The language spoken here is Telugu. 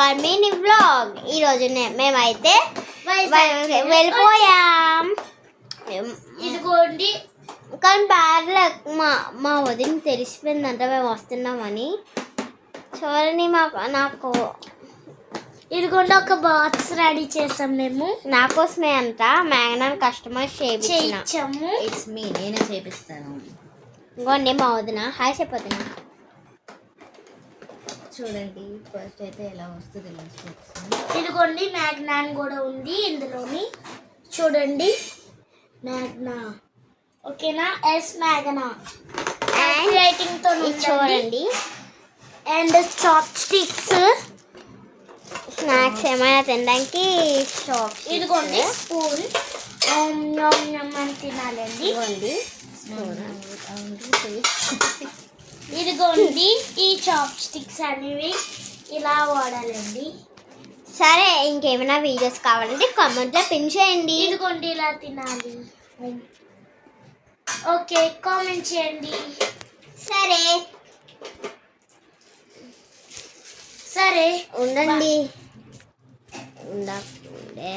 Hour mini vlog. ఈరోజు మేమైతే వెళ్ళిపోయాం. ఇదిగోండి. కానీ బ్యాడ్లో మా వదిన తెలిసిపోయిందంట మేము వస్తున్నామని. చూడండి నాకు ఇదిగోండి ఒక బాక్స్ రెడీ చేసాం మేము. నా కోసమే అంట మ్యాగ్నాన్ కస్టమైజ్ చేయించాము. ఇట్స్ మీ, నేనే చేపిస్తాను. ఇంకోండి మా వదిన హాయ్ చెప్పొద్దునా. చూడండి ఫస్ట్ అయితే ఎలా వస్తుంది. ఇదిగోండి మ్యాగ్నాన్ కూడా ఉంది ఇందులోని. చూడండి మ్యాగ్నా, ఓకేనా? ఎస్ మ్యాగ్నా రైటింగ్ తో చూడండి. అండ్ చాప్ స్టిక్స్, స్నాక్స్ ఏమైనా తినడానికి. ఇదిగోండి స్పూన్ అని తినాలండి. ఇదిగోండి ఈ చాప్ స్టిక్స్ అనేవి ఇలా వాడాలండి. సరే ఇంకేమైనా వీడియోస్ కావాలంటే కామెంట్లో పిన్ చేయండి. ఇదిగోండి ఇలా తినాలి. ఓకే కామెంట్ చేయండి. సరే సరే ఉండండి. ఉండే